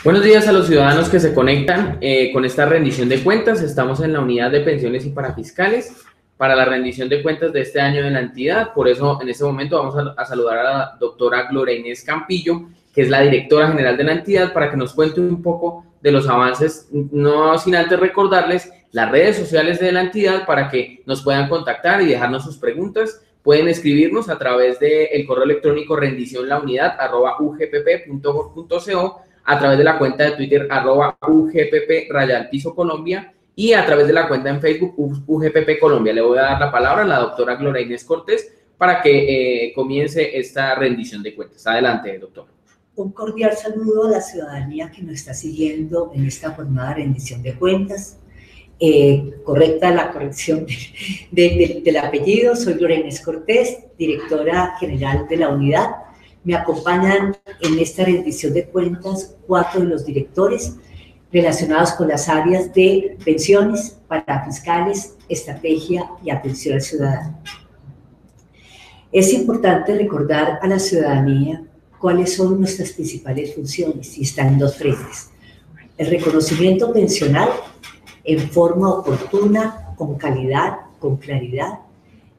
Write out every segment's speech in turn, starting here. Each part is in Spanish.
Buenos días a los ciudadanos que se conectan con esta rendición de cuentas. Estamos en la unidad de pensiones y parafiscales para la rendición de cuentas de este año de la entidad. Por eso, en este momento vamos a saludar a la doctora Gloria Inés Campillo, que es la directora general de la entidad, para que nos cuente un poco de los avances, no sin antes recordarles las redes sociales de la entidad para que nos puedan contactar y dejarnos sus preguntas. Pueden escribirnos a través del correo electrónico rendicionlaunidad@ugpp.gov.co, a través de la cuenta de Twitter @UGPP Colombia y a través de la cuenta en Facebook UGPP Colombia. Le voy a dar la palabra a la doctora Gloria Inés Cortés para que comience esta rendición de cuentas. Adelante, doctora. Un cordial saludo a la ciudadanía que nos está siguiendo en esta jornada de rendición de cuentas. Correcta la corrección del apellido. Soy Gloria Inés Cortés, directora general de la unidad. Me acompañan en esta rendición de cuentas 4 de los directores relacionados con las áreas de pensiones, parafiscales, estrategia y atención al ciudadano. Es importante recordar a la ciudadanía cuáles son nuestras principales funciones y están en 2 frentes. El reconocimiento pensional en forma oportuna, con calidad, con claridad,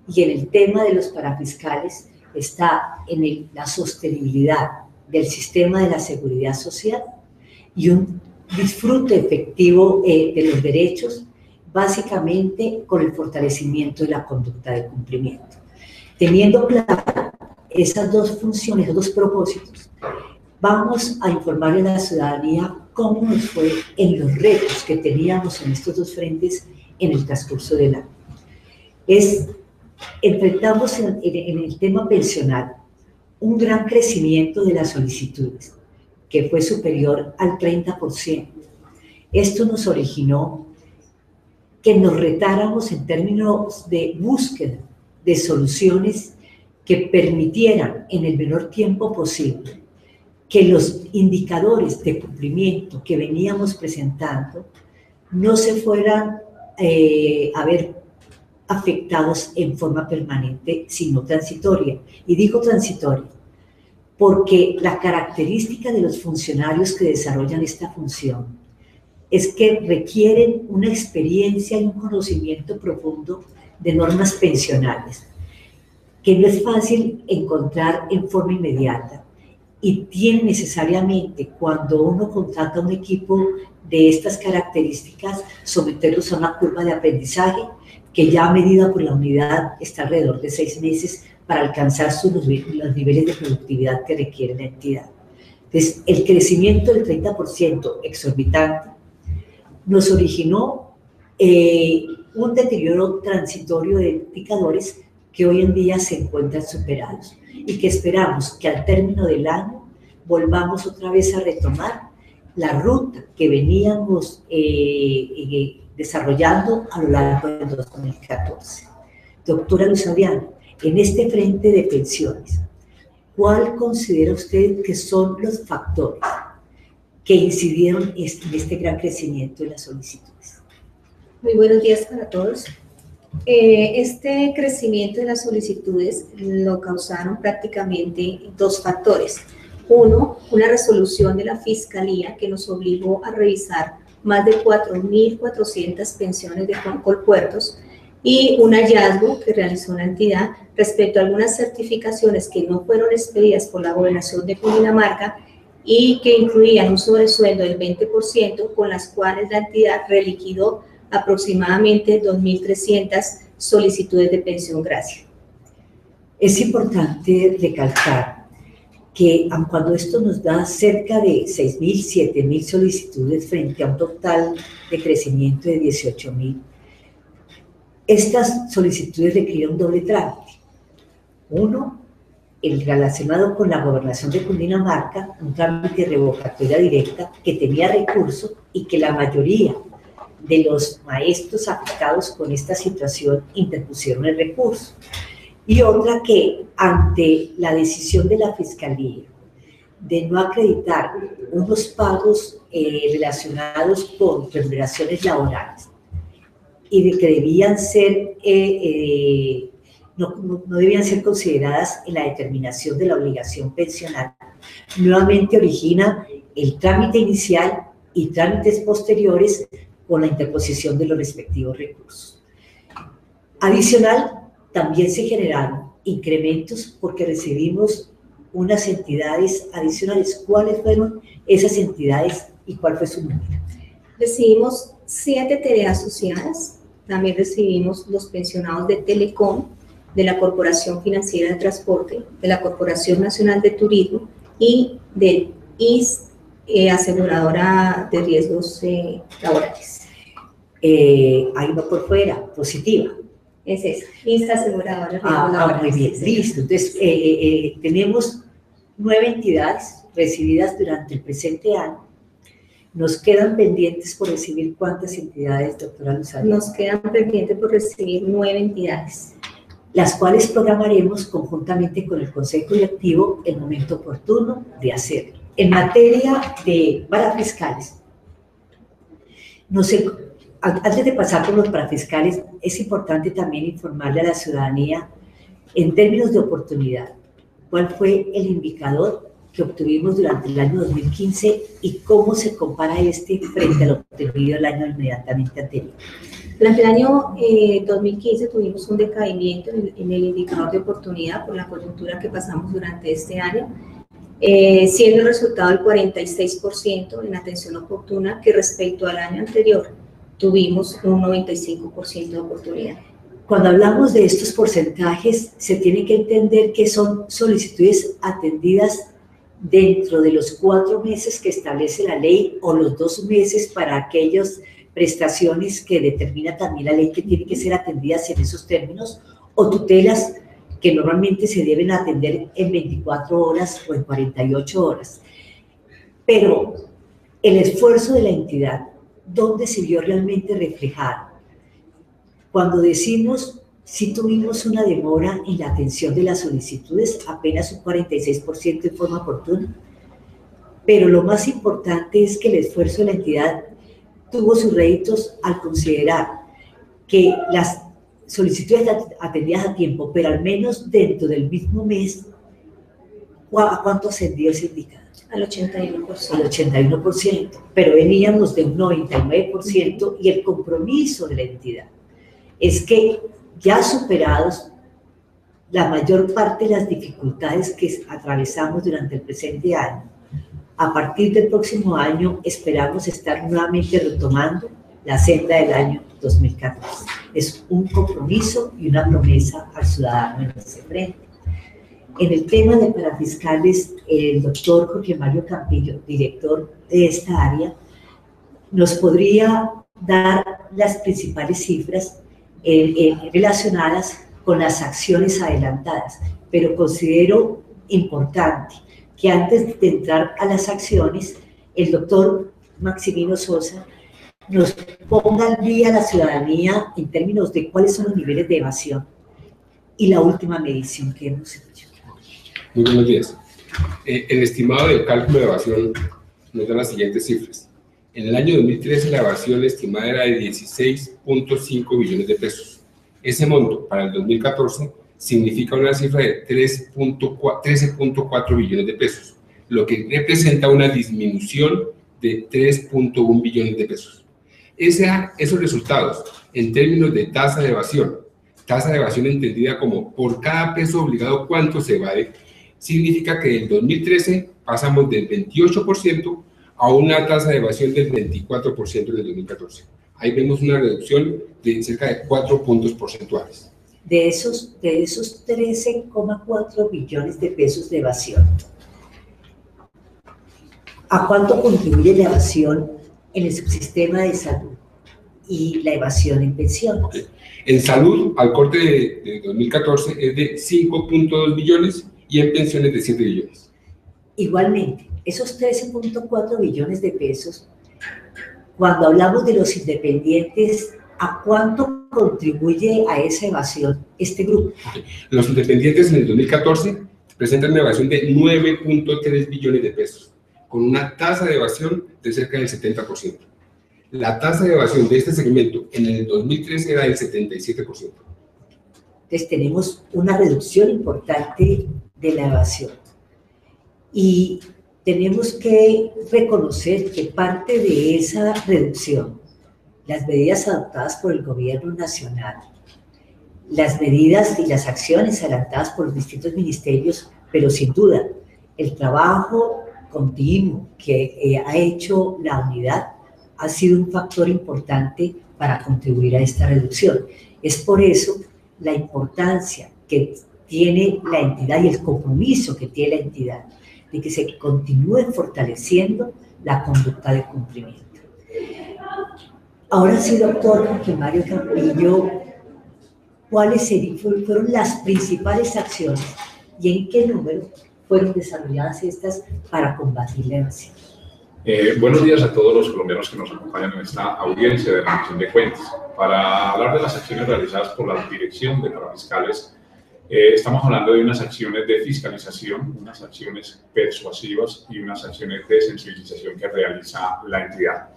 y en el tema de los parafiscales está en la sostenibilidad del sistema de la seguridad social y un disfrute efectivo de los derechos, básicamente con el fortalecimiento de la conducta de cumplimiento. Teniendo claras esas 2 funciones, esos 2 propósitos, vamos a informarle a la ciudadanía cómo nos fue en los retos que teníamos en estos 2 frentes en el transcurso del año. Enfrentamos en el tema pensional un gran crecimiento de las solicitudes, que fue superior al 30%. Esto nos originó que nos retáramos en términos de búsqueda de soluciones que permitieran en el menor tiempo posible que los indicadores de cumplimiento que veníamos presentando no se fueran a ver afectados en forma permanente, sino transitoria. Y digo transitoria porque la característica de los funcionarios que desarrollan esta función es que requieren una experiencia y un conocimiento profundo de normas pensionales, que no es fácil encontrar en forma inmediata, y tiene necesariamente, cuando uno contrata un equipo de estas características, someterlos a una curva de aprendizaje que ya medida por la unidad está alrededor de 6 meses para alcanzar los niveles de productividad que requiere la entidad. Entonces, el crecimiento del 30% exorbitante nos originó un deterioro transitorio de indicadores que hoy en día se encuentran superados y que esperamos que al término del año volvamos otra vez a retomar la ruta que veníamos desarrollando a lo largo del 2014. Doctora Luz Adriana, en este frente de pensiones, ¿cuál considera usted que son los factores que incidieron en este gran crecimiento de las solicitudes? Muy buenos días para todos. Este crecimiento de las solicitudes lo causaron prácticamente 2 factores. Uno, una resolución de la Fiscalía que nos obligó a revisar más de 4.400 pensiones de Colpuertos, y un hallazgo que realizó la entidad respecto a algunas certificaciones que no fueron expedidas por la Gobernación de Cundinamarca y que incluían un sobresueldo del 20%, con las cuales la entidad reliquidó aproximadamente 2.300 solicitudes de pensión gracia. Es importante recalcar que cuando esto nos da cerca de 6.000, 7.000 solicitudes frente a un total de crecimiento de 18.000, estas solicitudes requieren un doble trámite. Uno, el relacionado con la Gobernación de Cundinamarca, un trámite de revocatoria directa que tenía recurso y que la mayoría de los maestros afectados con esta situación interpusieron el recurso. Y otra que, ante la decisión de la Fiscalía de no acreditar unos pagos relacionados con remuneraciones laborales y de que debían ser, no debían ser consideradas en la determinación de la obligación pensional, Nuevamente origina el trámite inicial y trámites posteriores con la interposición de los respectivos recursos. Adicional, también se generaron incrementos porque recibimos unas entidades adicionales. ¿Cuáles fueron esas entidades y cuál fue su número? Recibimos 7 TDA asociadas, también recibimos los pensionados de Telecom, de la Corporación Financiera de Transporte, de la Corporación Nacional de Turismo y del IS, Aseguradora de Riesgos Laborales. Ahí va por fuera, positiva. Es esa, IS Aseguradora de Riesgos Laborales. Muy bien, sí, listo. Entonces, tenemos 9 entidades recibidas durante el presente año. Nos quedan pendientes por recibir ¿cuántas entidades, doctora Luzardo? Nos quedan pendientes por recibir 9 entidades. Las cuales programaremos conjuntamente con el Consejo Directivo el momento oportuno de hacerlo. En materia de parafiscales, antes de pasar por los parafiscales, es importante también informarle a la ciudadanía en términos de oportunidad cuál fue el indicador que obtuvimos durante el año 2015 y cómo se compara este frente a lo obtenido el año inmediatamente anterior. Durante el año 2015 tuvimos un decaimiento en el indicador de oportunidad por la coyuntura que pasamos durante este año, siendo el resultado del 46% en atención oportuna, que respecto al año anterior tuvimos un 95% de oportunidad. Cuando hablamos de estos porcentajes, se tiene que entender que son solicitudes atendidas dentro de los 4 meses que establece la ley o los 2 meses para aquellas prestaciones que determina también la ley que tienen que ser atendidas en esos términos, o tutelas que normalmente se deben atender en 24 horas o en 48 horas. Pero el esfuerzo de la entidad, ¿dónde se vio realmente reflejado? Cuando decimos si tuvimos una demora en la atención de las solicitudes, apenas un 46% en forma oportuna, pero lo más importante es que el esfuerzo de la entidad tuvo sus réditos al considerar que las solicitudes atendidas a tiempo, pero al menos dentro del mismo mes, ¿a cuánto ascendió ese indicador? Al 81%. Al 81%, pero veníamos de un 99% y el compromiso de la entidad es que ya superados la mayor parte de las dificultades que atravesamos durante el presente año, a partir del próximo año esperamos estar nuevamente retomando la senda del año 2014. Es un compromiso y una promesa al ciudadano en ese frente. En el tema de parafiscales, el doctor Jorge Mario Campillo, director de esta área, nos podría dar las principales cifras relacionadas con las acciones adelantadas, pero considero importante que antes de entrar a las acciones, el doctor Maximino Sosa nos ponga al día a la ciudadanía en términos de cuáles son los niveles de evasión y la última medición que hemos hecho. Muy buenos días. El estimado del cálculo de evasión nos da las siguientes cifras. En el año 2013 la evasión estimada era de 16.5 billones de pesos. Ese monto para el 2014 significa una cifra de 13.4 billones de pesos, lo que representa una disminución de 3.1 billones de pesos. Esos resultados, en términos de tasa de evasión entendida como por cada peso obligado cuánto se evade, significa que en 2013 pasamos del 28% a una tasa de evasión del 24% en el 2014. Ahí vemos una reducción de cerca de 4 puntos porcentuales. De esos 13,4 billones de pesos de evasión, ¿a cuánto contribuye la evasión en el subsistema de salud y la evasión en pensiones? Okay. En salud, al corte de 2014, es de 5.2 billones y en pensiones de 7 billones. Igualmente, esos 13.4 billones de pesos, cuando hablamos de los independientes, ¿a cuánto contribuye a esa evasión este grupo? Okay. Los independientes en el 2014 presentan una evasión de 9.3 billones de pesos, con una tasa de evasión de cerca del 70%. La tasa de evasión de este segmento en el 2013 era del 77%. Entonces tenemos una reducción importante de la evasión. Y tenemos que reconocer que parte de esa reducción, las medidas adoptadas por el gobierno nacional, las medidas y las acciones adelantadas por los distintos ministerios, pero sin duda el trabajo continuo que ha hecho la unidad ha sido un factor importante para contribuir a esta reducción. Es por eso la importancia que tiene la entidad y el compromiso que tiene la entidad de que se continúe fortaleciendo la conducta de cumplimiento. Ahora sí, doctor Jorge Mario Campillo, ¿cuáles fueron las principales acciones y en qué número fueron desarrolladas estas para combatir la evasión? Buenos días a todos los colombianos que nos acompañan en esta audiencia de rendición de cuentas. Para hablar de las acciones realizadas por la Dirección de Parafiscales, estamos hablando de unas acciones de fiscalización, unas acciones persuasivas y unas acciones de sensibilización que realiza la entidad.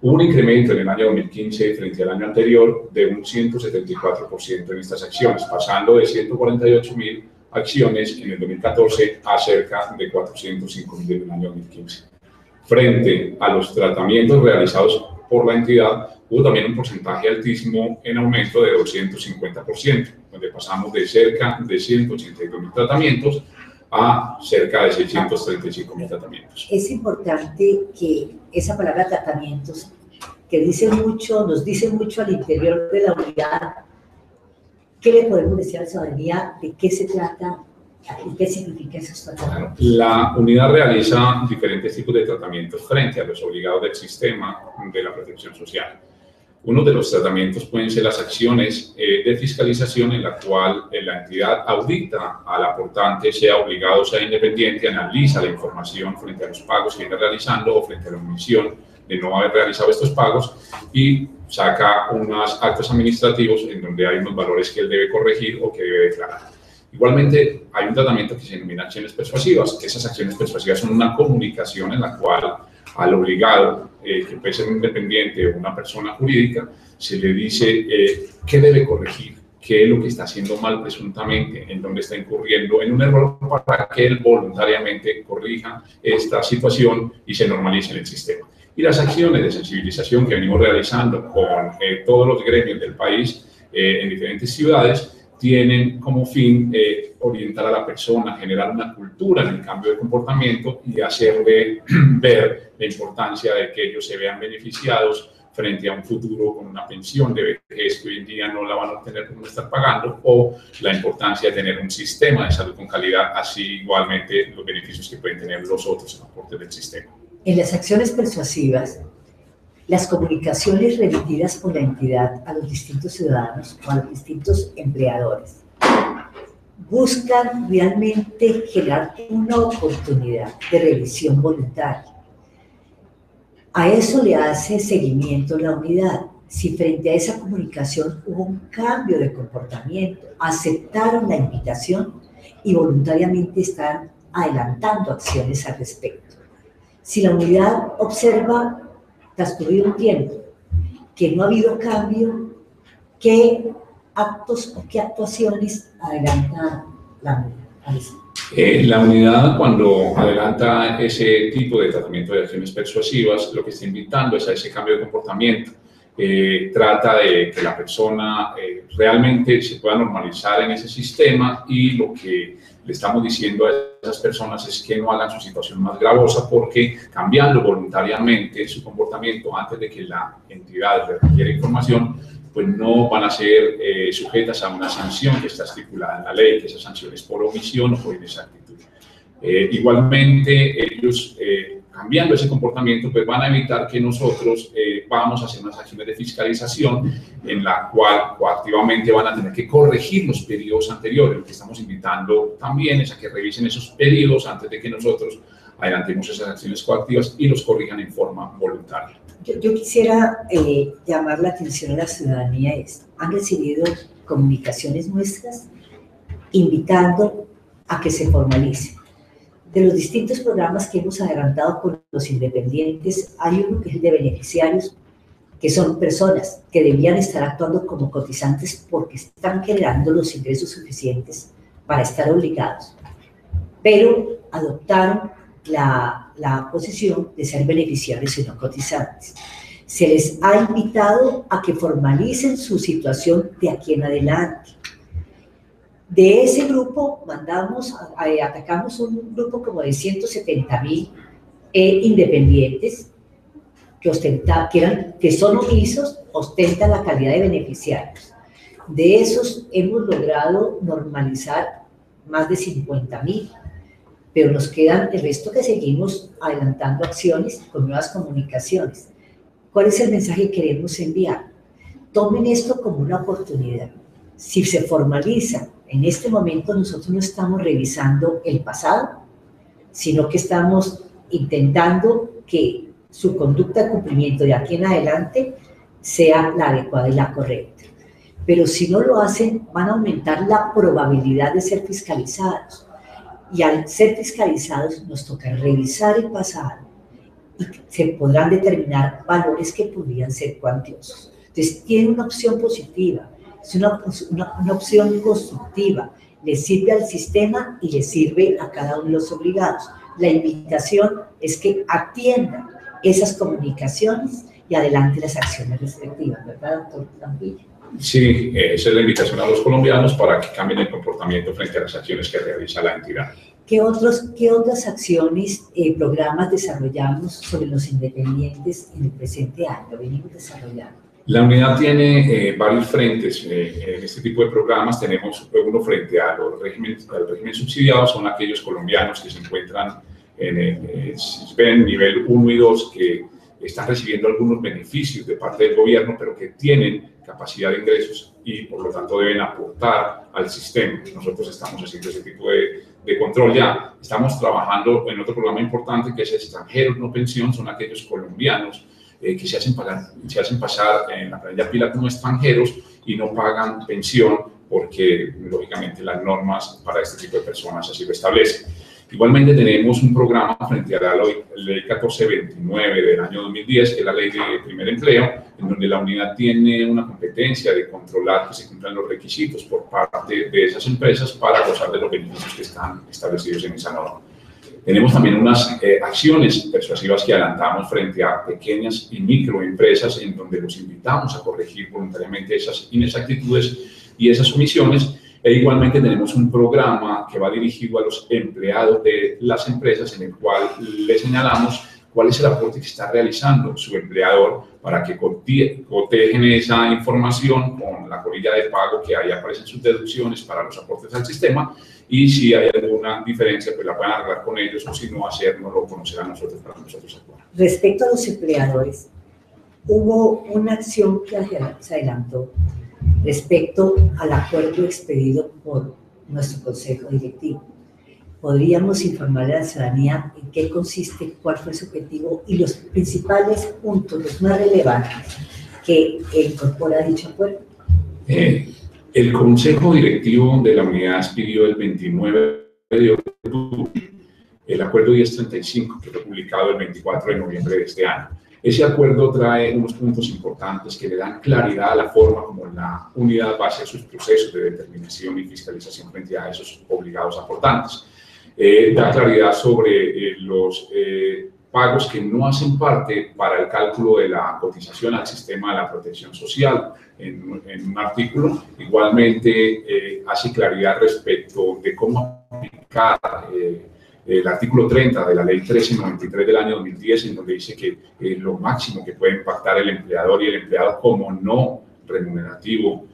Hubo un incremento en el año 2015 frente al año anterior de un 174% en estas acciones, pasando de 148.000 acciones en el 2014 a cerca de 405.000 en el año 2015. Frente a los tratamientos realizados por la entidad, hubo también un porcentaje altísimo en aumento de 250%, donde pasamos de cerca de 182.000 tratamientos a cerca de 635.000 tratamientos. Es importante que esa palabra tratamientos, que dice mucho, nos dice mucho al interior de la unidad, ¿qué le podemos decir a la ciudadanía de qué se trata y qué significa esos tratamientos? La unidad realiza diferentes tipos de tratamientos frente a los obligados del sistema de la protección social. Uno de los tratamientos pueden ser las acciones de fiscalización en la cual la entidad audita al aportante, sea obligado o sea independiente, analiza la información frente a los pagos que viene realizando o frente a la omisión de no haber realizado estos pagos y saca unos actos administrativos en donde hay unos valores que él debe corregir o que debe declarar. Igualmente, hay un tratamiento que se denomina acciones persuasivas. Esas acciones persuasivas son una comunicación en la cual al obligado, que puede ser un independiente o una persona jurídica, se le dice qué debe corregir, qué es lo que está haciendo mal presuntamente, en dónde está incurriendo en un error para que él voluntariamente corrija esta situación y se normalice en el sistema. Y las acciones de sensibilización que venimos realizando con todos los gremios del país en diferentes ciudades tienen como fin orientar a la persona, generar una cultura en el cambio de comportamiento y hacerle ver la importancia de que ellos se vean beneficiados frente a un futuro con una pensión de vejez que hoy en día no la van a obtener por no estar pagando, o la importancia de tener un sistema de salud con calidad, así igualmente los beneficios que pueden tener los otros aportes del sistema. En las acciones persuasivas, las comunicaciones remitidas por la entidad a los distintos ciudadanos o a los distintos empleadores buscan realmente generar una oportunidad de revisión voluntaria. A eso le hace seguimiento la unidad. Si frente a esa comunicación hubo un cambio de comportamiento, aceptaron la invitación y voluntariamente están adelantando acciones al respecto. Si la unidad observa, transcurrido un tiempo, que no ha habido cambio, ¿qué actos o qué actuaciones adelanta la unidad? La unidad, cuando adelanta ese tipo de tratamiento de acciones persuasivas, lo que está invitando es a ese cambio de comportamiento. Trata de que la persona realmente se pueda normalizar en ese sistema, y lo que le estamos diciendo a esas personas es que no hagan su situación más gravosa, porque cambiando voluntariamente su comportamiento antes de que la entidad le requiera información, pues no van a ser sujetas a una sanción que está estipulada en la ley, que esa sanción es por omisión o por inexactitud. Igualmente, ellos cambiando ese comportamiento, pues van a evitar que nosotros vamos a hacer unas acciones de fiscalización en la cual coactivamente van a tener que corregir los periodos anteriores. Lo que estamos invitando también es a que revisen esos periodos antes de que nosotros adelantemos esas acciones coactivas y los corrijan en forma voluntaria. Yo quisiera llamar la atención a la ciudadanía. Han recibido comunicaciones nuestras invitando a que se formalice. De los distintos programas que hemos adelantado con los independientes, hay uno que es el de beneficiarios, que son personas que debían estar actuando como cotizantes porque están generando los ingresos suficientes para estar obligados, pero adoptaron la posición de ser beneficiarios y no cotizantes. Se les ha invitado a que formalicen su situación de aquí en adelante. De ese grupo atacamos un grupo como de 170.000 independientes que son omisos, ostentan la calidad de beneficiarios. De esos hemos logrado normalizar más de 50.000, pero nos quedan el resto que seguimos adelantando acciones con nuevas comunicaciones. ¿Cuál es el mensaje que queremos enviar? Tomen esto como una oportunidad. Si se formaliza, en este momento nosotros no estamos revisando el pasado, sino que estamos intentando que su conducta de cumplimiento de aquí en adelante sea la adecuada y la correcta. Pero si no lo hacen, van a aumentar la probabilidad de ser fiscalizados. Y al ser fiscalizados nos toca revisar el pasado y se podrán determinar valores que podrían ser cuantiosos. Entonces tiene una opción positiva, es una opción constructiva, le sirve al sistema y le sirve a cada uno de los obligados. La invitación es que atiendan esas comunicaciones y adelante las acciones respectivas, ¿verdad, doctor Campilla? Sí, esa es la invitación a los colombianos para que cambien el comportamiento frente a las acciones que realiza la entidad. ¿Qué otras acciones, programas desarrollamos sobre los independientes en el presente año? Venimos desarrollando. La unidad tiene varios frentes en este tipo de programas. Tenemos uno frente al régimen subsidiado, son aquellos colombianos que se encuentran en el nivel 1 y 2, que están recibiendo algunos beneficios de parte del gobierno, pero que tienen capacidad de ingresos y por lo tanto deben aportar al sistema. Nosotros estamos haciendo ese tipo de control ya. Estamos trabajando en otro programa importante que es Extranjeros No Pensión, son aquellos colombianos que se hacen pasar en la planilla pila como extranjeros y no pagan pensión porque lógicamente las normas para este tipo de personas así lo establecen. Igualmente tenemos un programa frente a la ley 1429 del año 2010, que es la ley de primer empleo, en donde la unidad tiene una competencia de controlar que se cumplan los requisitos por parte de esas empresas para gozar de los beneficios que están establecidos en esa norma. Tenemos también unas acciones persuasivas que adelantamos frente a pequeñas y microempresas, en donde los invitamos a corregir voluntariamente esas inexactitudes y esas omisiones. E igualmente tenemos un programa que va dirigido a los empleados de las empresas, en el cual le señalamos cuál es el aporte que está realizando su empleador para que cotejen esa información con la colilla de pago que ahí aparecen sus deducciones para los aportes al sistema, y si hay alguna diferencia pues la pueden arreglar con ellos, o si no hacernoslo conocer a nosotros para nosotros actuar. Respecto a los empleadores, hubo una acción que se adelantó respecto al acuerdo expedido por nuestro Consejo Directivo. ¿Podríamos informar a la ciudadanía en qué consiste, cuál fue su objetivo y los principales puntos, los más relevantes que incorpora dicho acuerdo? El Consejo Directivo de la unidad expidió el 29 de octubre el acuerdo 1035, que fue publicado el 24 de noviembre de este año. Ese acuerdo trae unos puntos importantes que le dan claridad a la forma como la unidad va a hacer sus procesos de determinación y fiscalización frente a esos obligados aportantes. Da claridad sobre los pagos que no hacen parte para el cálculo de la cotización al sistema de la protección social en un artículo. Igualmente hace claridad respecto de cómo aplicar el artículo 30 de la ley 1393 del año 2010, en donde dice que lo máximo que puede impactar el empleador y el empleado como no remunerativo,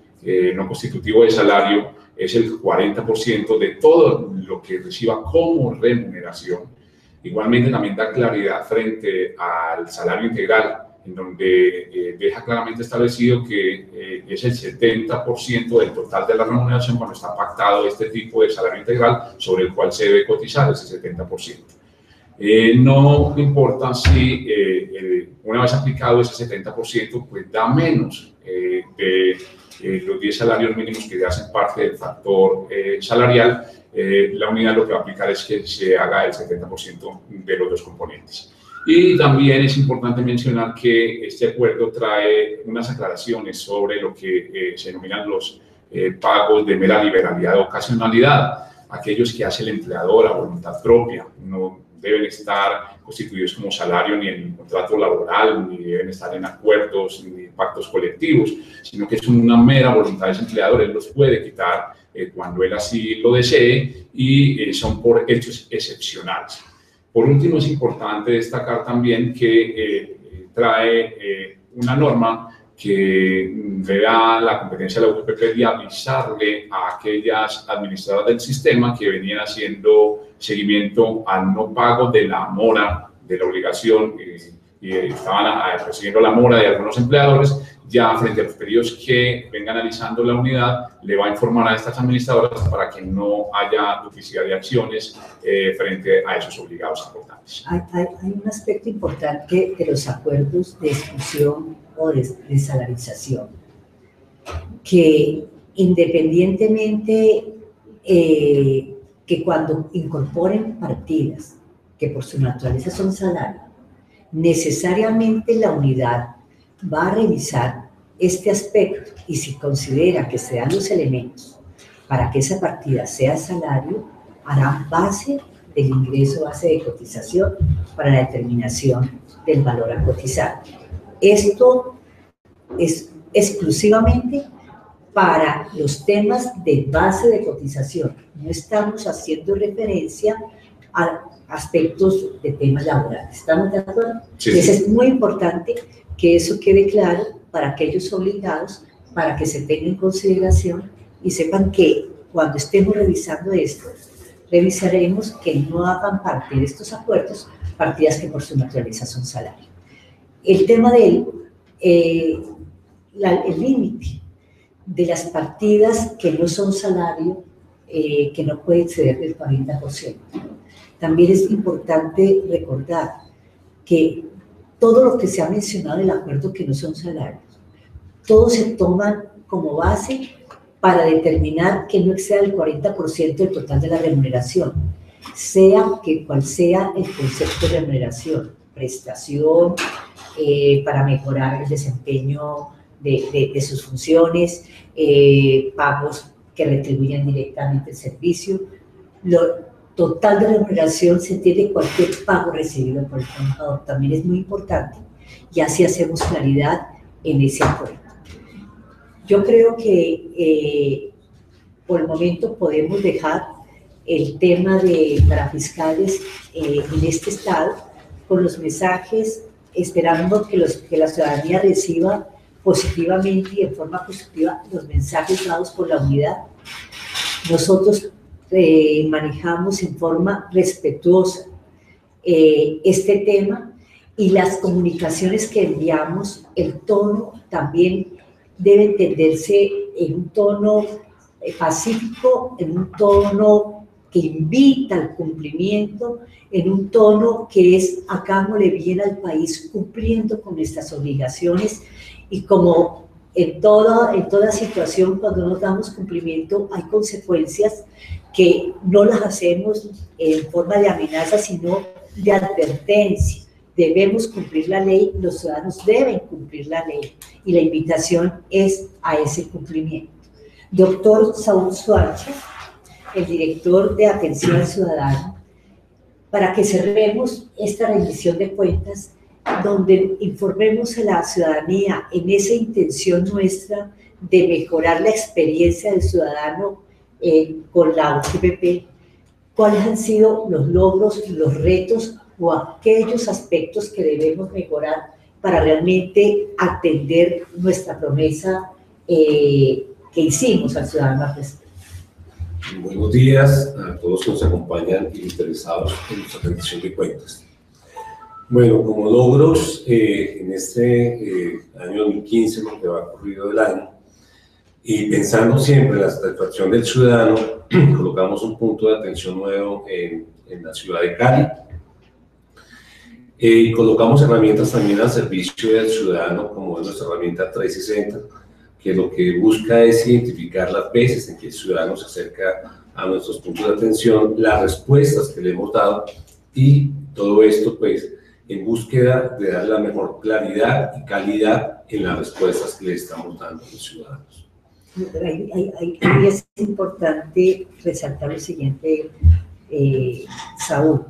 no constitutivo de salario, es el 40% de todo lo que reciba como remuneración. Igualmente también da claridad frente al salario integral, en donde deja claramente establecido que es el 70% del total de la remuneración cuando está pactado este tipo de salario integral sobre el cual se debe cotizar ese 70%. No importa si una vez aplicado ese 70%, pues da menos de los 10 salarios mínimos que hacen parte del factor salarial. La unidad lo que va a aplicar es que se haga el 70% de los dos componentes. Y también es importante mencionar que este acuerdo trae unas aclaraciones sobre lo que se denominan los pagos de mera liberalidad o ocasionalidad, aquellos que hace el empleador a voluntad propia, no deben estar constituidos como salario ni en contrato laboral, ni deben estar en acuerdos ni en pactos colectivos, sino que es una mera voluntad del empleador. Él los puede quitar cuando él así lo desee y son por hechos excepcionales. Por último, es importante destacar también que trae una norma que le da la competencia a la UPP de avisarle a aquellas administradoras del sistema que venían haciendo seguimiento al no pago de la mora, de la obligación, y estaban recibiendo la mora de algunos empleadores. Ya frente a los periodos que venga analizando la unidad, le va a informar a estas administradoras para que no haya duplicidad de acciones frente a esos obligados importantes. Hay un aspecto importante de los acuerdos de exclusión o de salarización, que independientemente que cuando incorporen partidas que por su naturaleza son salario, necesariamente la unidad va a revisar este aspecto y si considera que se dan los elementos para que esa partida sea salario, hará base del ingreso base de cotización para la determinación del valor a cotizar. Esto es exclusivamente para los temas de base de cotización. No estamos haciendo referencia a aspectos de temas laborales. ¿Estamos de acuerdo? Sí. Entonces es muy importante que eso quede claro para aquellos obligados, para que se tenga en consideración y sepan que cuando estemos revisando esto, revisaremos que no hagan parte de estos acuerdos partidas que por su naturaleza son salario. El tema del el límite de las partidas que no son salario, que no puede exceder del 40%. También es importante recordar que todo lo que se ha mencionado en el acuerdo que no son salarios, todos se toman como base para determinar que no exceda el 40% del total de la remuneración, sea que cual sea el concepto de remuneración, prestación, para mejorar el desempeño de sus funciones, pagos que retribuyen directamente el servicio. Lo total de remuneración se entiende cualquier pago recibido por el trabajador. También es muy importante y así hacemos claridad en ese acuerdo. Yo creo que por el momento podemos dejar el tema de parafiscales en este estado con los mensajes, esperando que la ciudadanía reciba positivamente y de forma positiva los mensajes dados por la unidad. Nosotros manejamos en forma respetuosa este tema y las comunicaciones que enviamos, el tono también debe entenderse en un tono pacífico, en un tono que invita al cumplimiento, en un tono que es hagámosle bien al país cumpliendo con nuestras obligaciones y como en toda situación cuando nos damos cumplimiento hay consecuencias que no las hacemos en forma de amenaza sino de advertencia. Debemos cumplir la ley, los ciudadanos deben cumplir la ley y la invitación es a ese cumplimiento. Doctor Saúl Suárez, el director de Atención al Ciudadano, para que cerremos esta rendición de cuentas donde informemos a la ciudadanía en esa intención nuestra de mejorar la experiencia del ciudadano con la UPP, cuáles han sido los logros, los retos o aquellos aspectos que debemos mejorar para realmente atender nuestra promesa que hicimos al ciudadano al respecto. Buenos días a todos que nos acompañan y interesados en nuestra rendición de cuentas. Bueno, como logros en este año 2015, lo que va ocurrido del año, y pensando siempre en la satisfacción del ciudadano, colocamos un punto de atención nuevo en la ciudad de Cali, y colocamos herramientas también al servicio del ciudadano, como es nuestra herramienta 360, que lo que busca es identificar las veces en que el ciudadano se acerca a nuestros puntos de atención, las respuestas que le hemos dado y todo esto pues en búsqueda de dar la mejor claridad y calidad en las respuestas que le estamos dando a los ciudadanos. Ahí es importante resaltar lo siguiente, Saúl.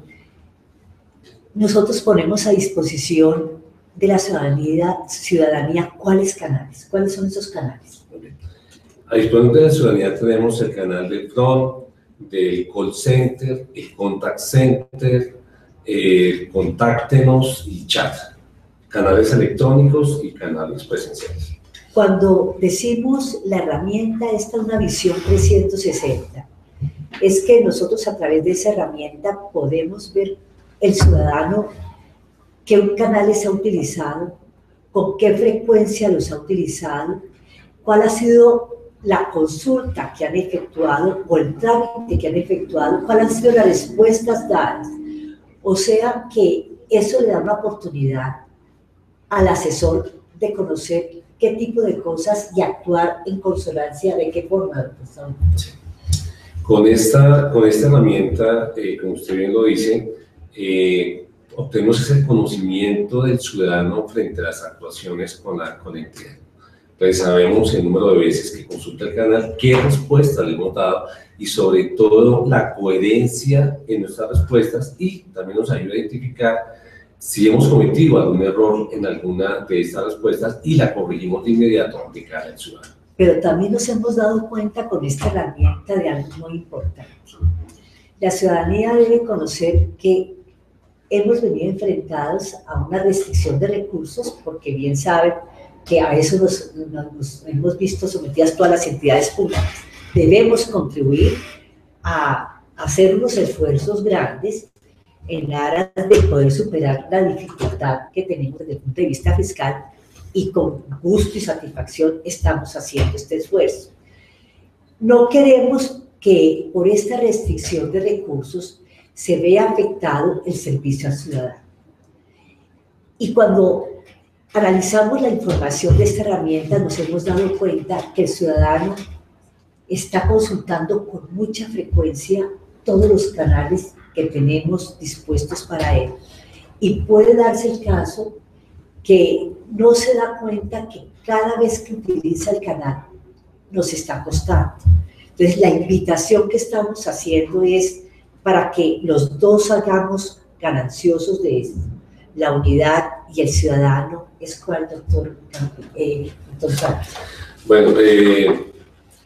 nosotros ponemos a disposición de la ciudadanía cuáles canales, cuáles son esos canales. A disposición de la ciudadanía tenemos el canal del front, del call center, el contact center, contáctenos y chat, canales electrónicos y canales presenciales. Cuando decimos la herramienta, esta es una visión 360, es que nosotros a través de esa herramienta podemos ver el ciudadano qué canales ha utilizado, con qué frecuencia los ha utilizado, cuál ha sido la consulta que han efectuado o el trámite que han efectuado, cuáles han sido las respuestas dadas. O sea que eso le da una oportunidad al asesor de conocer qué tipo de cosas y actuar en consonancia de qué forma. Con esta herramienta, como usted bien lo dice, obtenemos ese conocimiento del ciudadano frente a las actuaciones con la entidad. Entonces sabemos el número de veces que consulta el canal, qué respuesta le hemos dado y sobre todo la coherencia en nuestras respuestas, y también nos ayuda a identificar si hemos cometido algún error en alguna de estas respuestas y la corregimos de inmediato de cara al ciudadano. Pero también nos hemos dado cuenta con esta herramienta de algo muy importante. La ciudadanía debe conocer que hemos venido enfrentados a una restricción de recursos, porque bien saben que a eso nos hemos visto sometidas todas las entidades públicas. Debemos contribuir a hacer unos esfuerzos grandes en aras de poder superar la dificultad que tenemos desde el punto de vista fiscal, y con gusto y satisfacción estamos haciendo este esfuerzo. No queremos que por esta restricción de recursos se vea afectado el servicio al ciudadano. Y cuando analizamos la información de esta herramienta, nos hemos dado cuenta que el ciudadano está consultando con mucha frecuencia todos los canales que tenemos dispuestos para él. Y puede darse el caso que no se da cuenta que cada vez que utiliza el canal nos está costando. Entonces, la invitación que estamos haciendo es para que los dos salgamos gananciosos de esto, la unidad y el ciudadano. ¿Es cuál, doctor Santos? Bueno,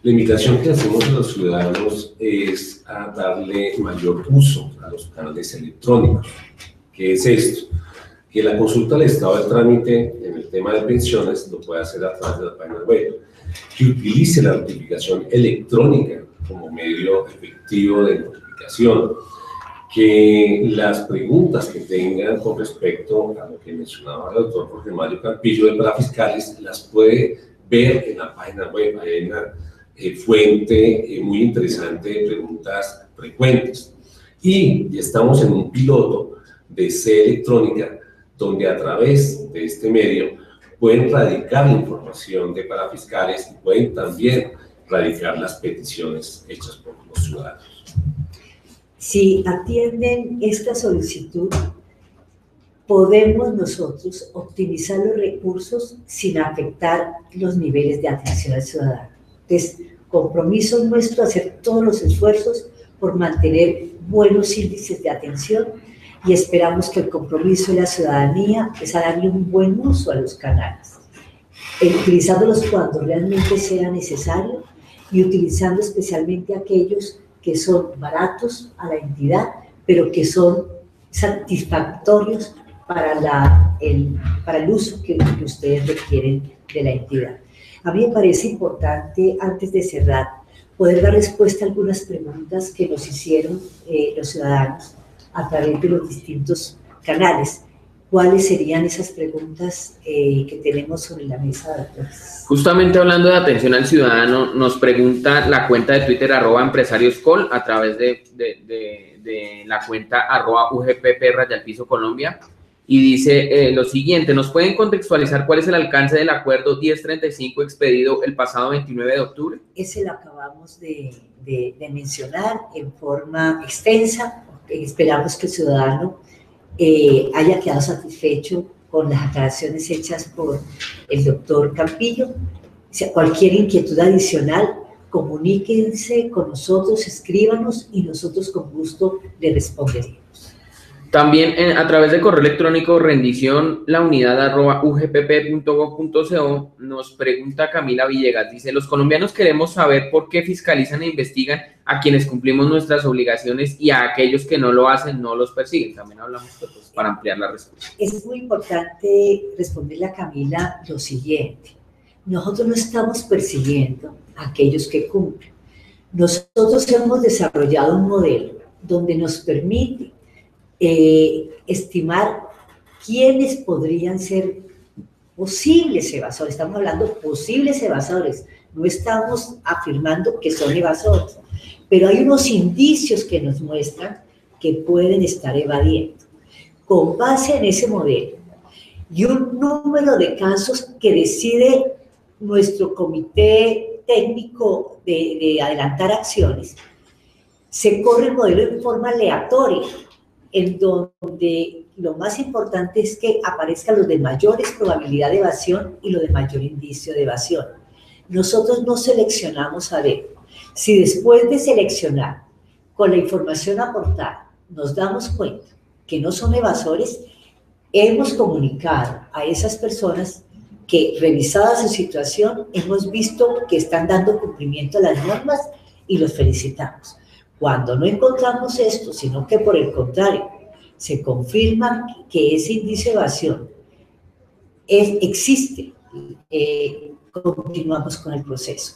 la invitación que hacemos a los ciudadanos es a darle mayor uso a los canales electrónicos. ¿Qué es esto? Que la consulta al estado del trámite en el tema de pensiones lo puede hacer a través de la página web, que utilice la notificación electrónica como medio efectivo de notificación, que las preguntas que tengan con respecto a lo que mencionaba el doctor Jorge Mario Campillo de Parafiscales las puede ver en la página web. Hay una fuente muy interesante de preguntas frecuentes. Y estamos en un piloto de C electrónica, donde a través de este medio pueden radicar la información de parafiscales y pueden también radicar las peticiones hechas por los ciudadanos. Si atienden esta solicitud, podemos nosotros optimizar los recursos sin afectar los niveles de atención al ciudadano. Entonces, compromiso nuestro hacer todos los esfuerzos por mantener buenos índices de atención, y esperamos que el compromiso de la ciudadanía es a darle un buen uso a los canales, utilizándolos cuando realmente sea necesario y utilizando especialmente aquellos que son baratos a la entidad, pero que son satisfactorios para el uso que ustedes requieren de la entidad. A mí me parece importante, antes de cerrar, poder dar respuesta a algunas preguntas que nos hicieron los ciudadanos a través de los distintos canales. ¿Cuáles serían esas preguntas que tenemos sobre la mesa, doctor? Justamente hablando de atención al ciudadano, nos pregunta la cuenta de Twitter @empresarioscol a través de la cuenta @UGPP_Colombia, y dice lo siguiente: ¿nos pueden contextualizar cuál es el alcance del acuerdo 1035 expedido el pasado 29 de octubre? Ese lo acabamos de mencionar en forma extensa. Esperamos que el ciudadano haya quedado satisfecho con las aclaraciones hechas por el doctor Campillo. Si cualquier inquietud adicional, comuníquense con nosotros, escríbanos y nosotros con gusto le responderemos. También a través de correo electrónico rendición launidad@ugpp.gov.co nos pregunta Camila Villegas, dice, los colombianos queremos saber por qué fiscalizan e investigan a quienes cumplimos nuestras obligaciones y a aquellos que no lo hacen no los persiguen. También hablamos pues, para ampliar la respuesta. Es muy importante responderle a Camila lo siguiente. Nosotros no estamos persiguiendo a aquellos que cumplen. Nosotros hemos desarrollado un modelo donde nos permite estimar quiénes podrían ser posibles evasores. Estamos hablando de posibles evasores, no estamos afirmando que son evasores, pero hay unos indicios que nos muestran que pueden estar evadiendo. Con base en ese modelo y un número de casos que decide nuestro comité técnico de adelantar acciones, se corre el modelo en forma aleatoria, en donde lo más importante es que aparezcan los de mayores probabilidad de evasión y los de mayor indicio de evasión. Nosotros no seleccionamos a dedo. Si después de seleccionar con la información aportada nos damos cuenta que no son evasores, hemos comunicado a esas personas que, revisada su situación, hemos visto que están dando cumplimiento a las normas y los felicitamos. Cuando no encontramos esto, sino que por el contrario, se confirma que ese indicio de evasión existe, continuamos con el proceso.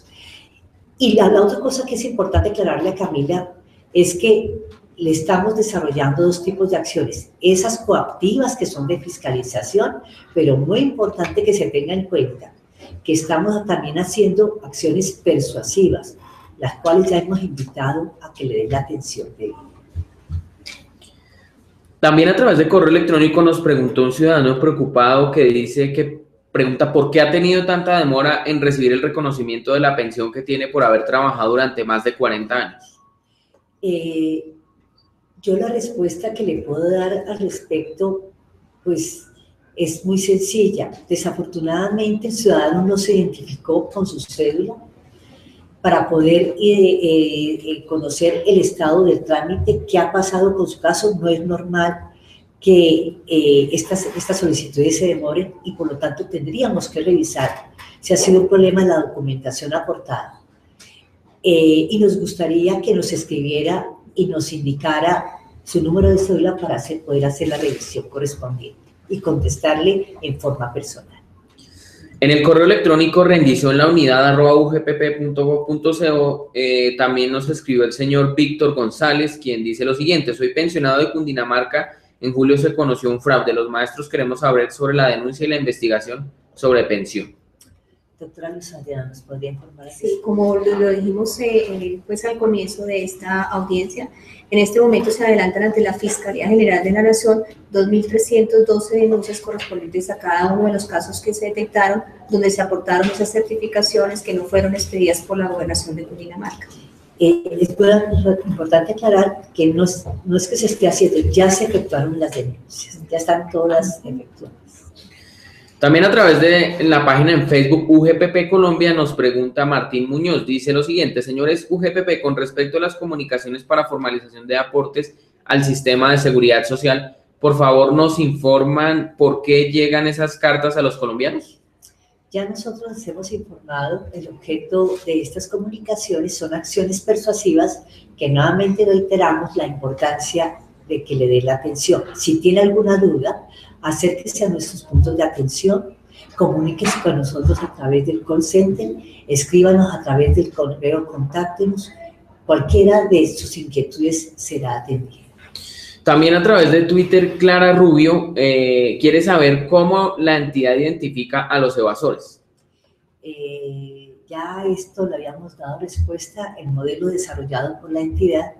Y la otra cosa que es importante aclararle a Camila es que le estamos desarrollando dos tipos de acciones, esas coactivas que son de fiscalización, pero muy importante que se tenga en cuenta que estamos también haciendo acciones persuasivas, las cuales ya hemos invitado a que le den la atención de ellos. También a través de correo electrónico nos preguntó un ciudadano preocupado que dice que pregunta por qué ha tenido tanta demora en recibir el reconocimiento de la pensión que tiene por haber trabajado durante más de 40 años. Yo la respuesta que le puedo dar al respecto, pues, es muy sencilla. Desafortunadamente, el ciudadano no se identificó con su cédula para poder conocer el estado del trámite, qué ha pasado con su caso. No es normal que estas solicitudes se demoren y por lo tanto tendríamos que revisar si ha sido un problema en la documentación aportada. Y nos gustaría que nos escribiera y nos indicara su número de cédula para poder hacer la revisión correspondiente y contestarle en forma personal. En el correo electrónico rendición launidad@ugpp.gov.co también nos escribió el señor Víctor González, quien dice lo siguiente: soy pensionado de Cundinamarca, en julio se conoció un fraude, los maestros queremos saber sobre la denuncia y la investigación sobre pensión. Doctora Luzania, ¿nos podría informar? Sí, como lo dijimos pues al comienzo de esta audiencia, en este momento se adelantan ante la Fiscalía General de la Nación 2.312 denuncias correspondientes a cada uno de los casos que se detectaron, donde se aportaron esas certificaciones que no fueron expedidas por la Gobernación de Cundinamarca. Es importante aclarar que no es que se esté haciendo, ya se efectuaron las denuncias, ya están todas efectuadas. También a través de la página en Facebook UGPP Colombia nos pregunta Martín Muñoz, dice lo siguiente: señores UGPP, con respecto a las comunicaciones para formalización de aportes al sistema de seguridad social, por favor nos informan por qué llegan esas cartas a los colombianos. Ya nosotros les hemos informado, el objeto de estas comunicaciones son acciones persuasivas que nuevamente reiteramos la importancia de que le dé la atención. Si tiene alguna duda, acérquese a nuestros puntos de atención, comuníquese con nosotros a través del call center, escríbanos a través del correo, contáctenos, cualquiera de sus inquietudes será atendida. También a través de Twitter, Clara Rubio quiere saber cómo la entidad identifica a los evasores. Ya esto le habíamos dado respuesta, el modelo desarrollado por la entidad,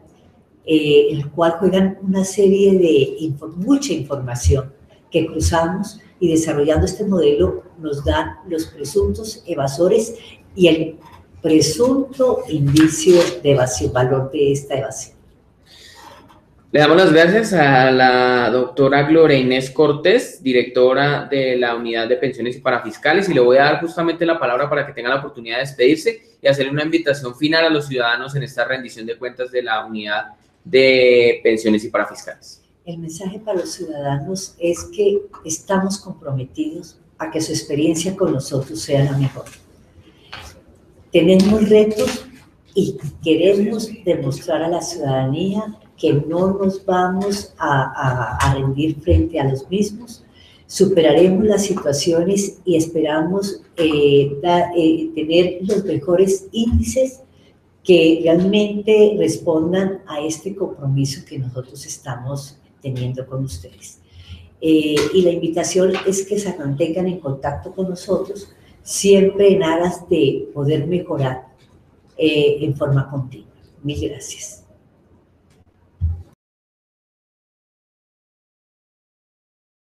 el cual juegan una serie de mucha información que cruzamos y desarrollando este modelo nos dan los presuntos evasores y el presunto indicio de evasión, valor de esta evasión. Le damos las gracias a la doctora Gloria Inés Cortés, directora de la Unidad de Pensiones y Parafiscales, y le voy a dar justamente la palabra para que tenga la oportunidad de despedirse y hacerle una invitación final a los ciudadanos en esta rendición de cuentas de la Unidad de Pensiones y Parafiscales. El mensaje para los ciudadanos es que estamos comprometidos a que su experiencia con nosotros sea la mejor. Tenemos retos y queremos demostrar a la ciudadanía que no nos vamos a rendir frente a los mismos. Superaremos las situaciones y esperamos tener los mejores índices que realmente respondan a este compromiso que nosotros estamos teniendo con ustedes. Y la invitación es que se mantengan en contacto con nosotros, siempre en aras de poder mejorar en forma continua. Mil gracias.